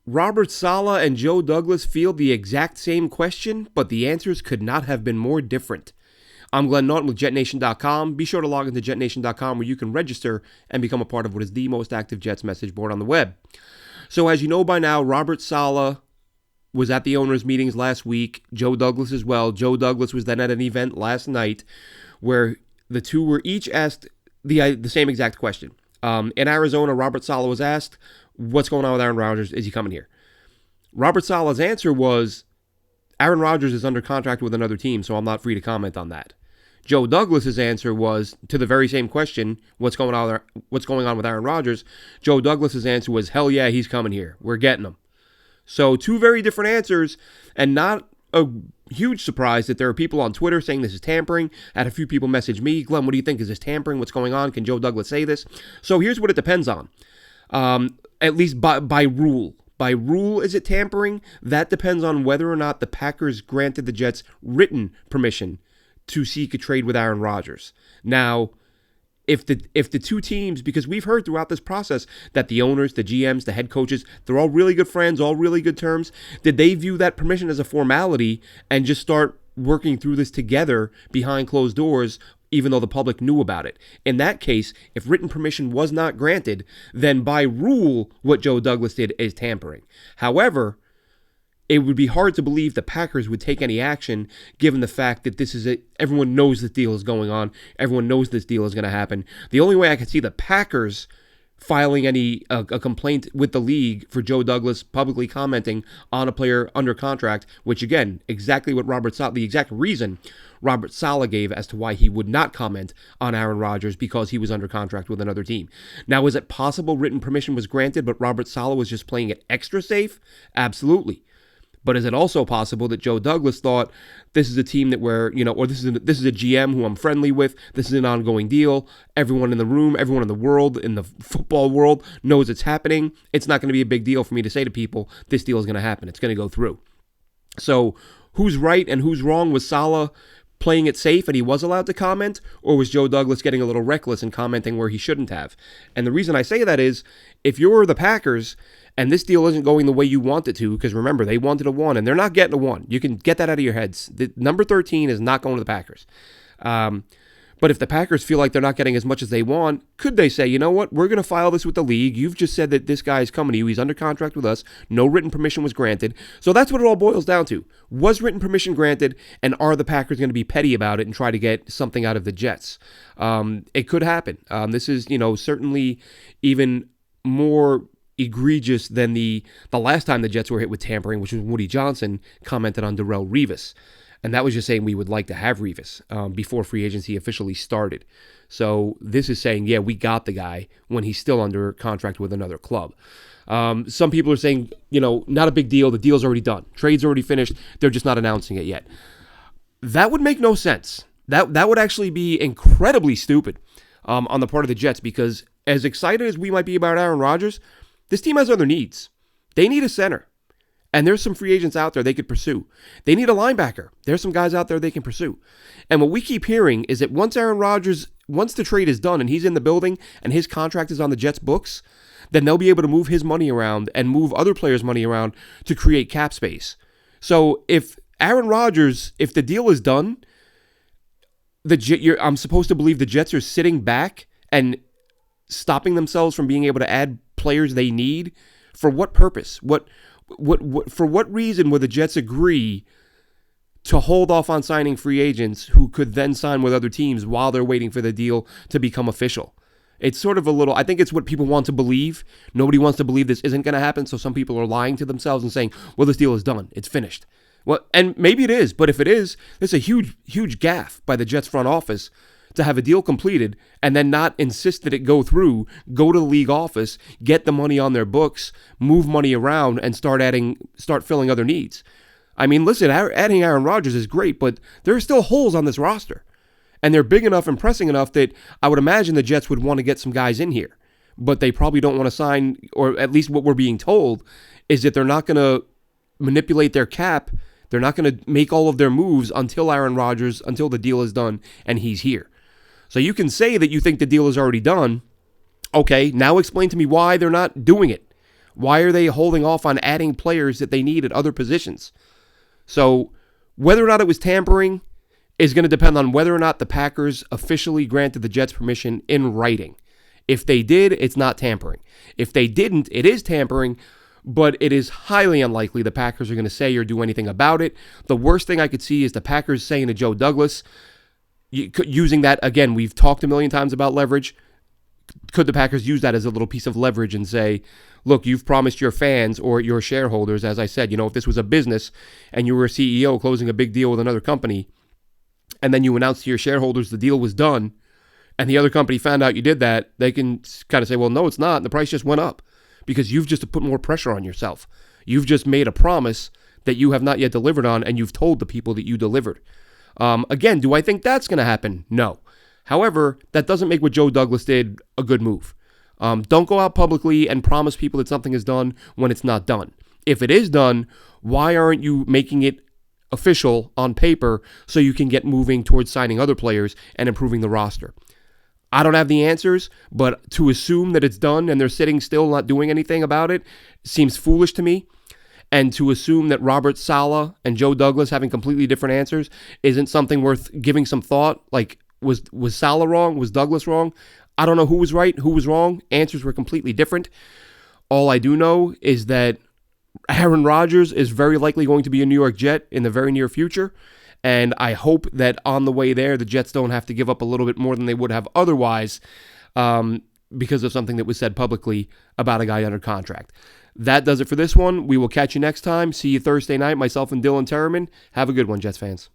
Robert Saleh and Joe Douglas field the exact same question, but the answers could not have been more different. I'm Glenn Norton with JetNation.com. Be sure to log into JetNation.com where you can register and become a part of what is the most active Jets message board on the web. So as you know by now, Robert Saleh was at the owners' meetings last week. Joe Douglas as well. Joe Douglas was then at an event last night where the two were each asked the same exact question. In Arizona, Robert Saleh was asked, what's going on with Aaron Rodgers? Is he coming here? Robert Saleh's answer was, Aaron Rodgers is under contract with another team, so I'm not free to comment on that. Joe Douglas's answer was, to the very same question, what's going on with Aaron Rodgers? Joe Douglas's answer was, hell yeah, he's coming here. We're getting him. So two very different answers, and not a huge surprise that there are people on Twitter saying this is tampering. I had a few people message me, Glenn, what do you think? Is this tampering? What's going on? Can Joe Douglas say this? So here's what it depends on. At least by rule. By rule, is it tampering? That depends on whether or not the Packers granted the Jets written permission to seek a trade with Aaron Rodgers. Now, if the two teams, because we've heard throughout this process that the owners, the GMs, the head coaches, they're all really good friends, all really good terms, did they view that permission as a formality and just start working through this together behind closed doors, even though the public knew about it? In that case, if written permission was not granted, then by rule, what Joe Douglas did is tampering. However, it would be hard to believe the Packers would take any action given the fact that everyone knows this deal is going on. Everyone knows this deal is going to happen. The only way I could see the Packers filing a complaint with the league for Joe Douglas publicly commenting on a player under contract, which again, exactly what the exact reason Robert Saleh gave as to why he would not comment on Aaron Rodgers, because he was under contract with another team. Now, is it possible written permission was granted, but Robert Saleh was just playing it extra safe? Absolutely. But is it also possible that Joe Douglas thought, this is a team that this is a GM who I'm friendly with, this is an ongoing deal, everyone in the room, everyone in the world, in the football world, knows it's happening, it's not going to be a big deal for me to say to people, this deal is going to happen, it's going to go through. So who's right and who's wrong? Was Saleh playing it safe and he was allowed to comment, or was Joe Douglas getting a little reckless and commenting where he shouldn't have? And the reason I say that is, if you're the Packers and this deal isn't going the way you want it to, because remember, they wanted a 1 and they're not getting a 1. You can get that out of your heads. The number 13 is not going to the Packers. But if the Packers feel like they're not getting as much as they want, could they say, you know what, we're going to file this with the league. You've just said that this guy is coming to you. He's under contract with us. No written permission was granted. So that's what it all boils down to. Was written permission granted, and are the Packers going to be petty about it and try to get something out of the Jets? It could happen. This is, certainly even more egregious than the last time the Jets were hit with tampering, which was Woody Johnson commented on Darrelle Revis. And that was just saying we would like to have Revis before free agency officially started. So this is saying, yeah, we got the guy when he's still under contract with another club. Some people are saying, not a big deal. The deal's already done. Trade's already finished. They're just not announcing it yet. That would make no sense. That would actually be incredibly stupid on the part of the Jets, because as excited as we might be about Aaron Rodgers, this team has other needs. They need a center. And there's some free agents out there they could pursue. They need a linebacker. There's some guys out there they can pursue. And what we keep hearing is that once the trade is done and he's in the building and his contract is on the Jets' books, then they'll be able to move his money around and move other players' money around to create cap space. So if Aaron Rodgers, if the deal is done, I'm supposed to believe the Jets are sitting back and stopping themselves from being able to add players they need. For what purpose? For what reason would the Jets agree to hold off on signing free agents who could then sign with other teams while they're waiting for the deal to become official? It's sort of I think it's what people want to believe. Nobody wants to believe this isn't going to happen, so some people are lying to themselves and saying, well, this deal is done. It's finished. Well, and maybe it is, but if it is, it's a huge, huge gaffe by the Jets front office to have a deal completed and then not insist that it go through, go to the league office, get the money on their books, move money around, and start filling other needs. I mean, listen, adding Aaron Rodgers is great, but there are still holes on this roster. And they're big enough and pressing enough that I would imagine the Jets would want to get some guys in here. But they probably don't want to sign, or at least what we're being told, is that they're not going to manipulate their cap. They're not going to make all of their moves until the deal is done and he's here. So you can say that you think the deal is already done. Okay, now explain to me why they're not doing it. Why are they holding off on adding players that they need at other positions? So whether or not it was tampering is going to depend on whether or not the Packers officially granted the Jets permission in writing. If they did, it's not tampering. If they didn't, it is tampering, but it is highly unlikely the Packers are going to say or do anything about it. The worst thing I could see is the Packers saying to Joe Douglas, using that, again, we've talked a million times about leverage. Could the Packers use that as a little piece of leverage and say, look, you've promised your fans or your shareholders, as I said, if this was a business and you were a CEO closing a big deal with another company, and then you announced to your shareholders the deal was done, and the other company found out you did that, they can kind of say, well, no, it's not, and the price just went up because you've just put more pressure on yourself. You've just made a promise that you have not yet delivered on, and you've told the people that you delivered. Again, do I think that's going to happen? No. However, that doesn't make what Joe Douglas did a good move. Don't go out publicly and promise people that something is done when it's not done. If it is done, why aren't you making it official on paper so you can get moving towards signing other players and improving the roster? I don't have the answers, but to assume that it's done and they're sitting still not doing anything about it seems foolish to me. And to assume that Robert Saleh and Joe Douglas having completely different answers isn't something worth giving some thought. Like, was Saleh wrong? Was Douglas wrong? I don't know who was right, who was wrong. Answers were completely different. All I do know is that Aaron Rodgers is very likely going to be a New York Jet in the very near future. And I hope that on the way there, the Jets don't have to give up a little bit more than they would have otherwise because of something that was said publicly about a guy under contract. That does it for this one. We will catch you next time. See you Thursday night. Myself and Dylan Terriman. Have a good one, Jets fans.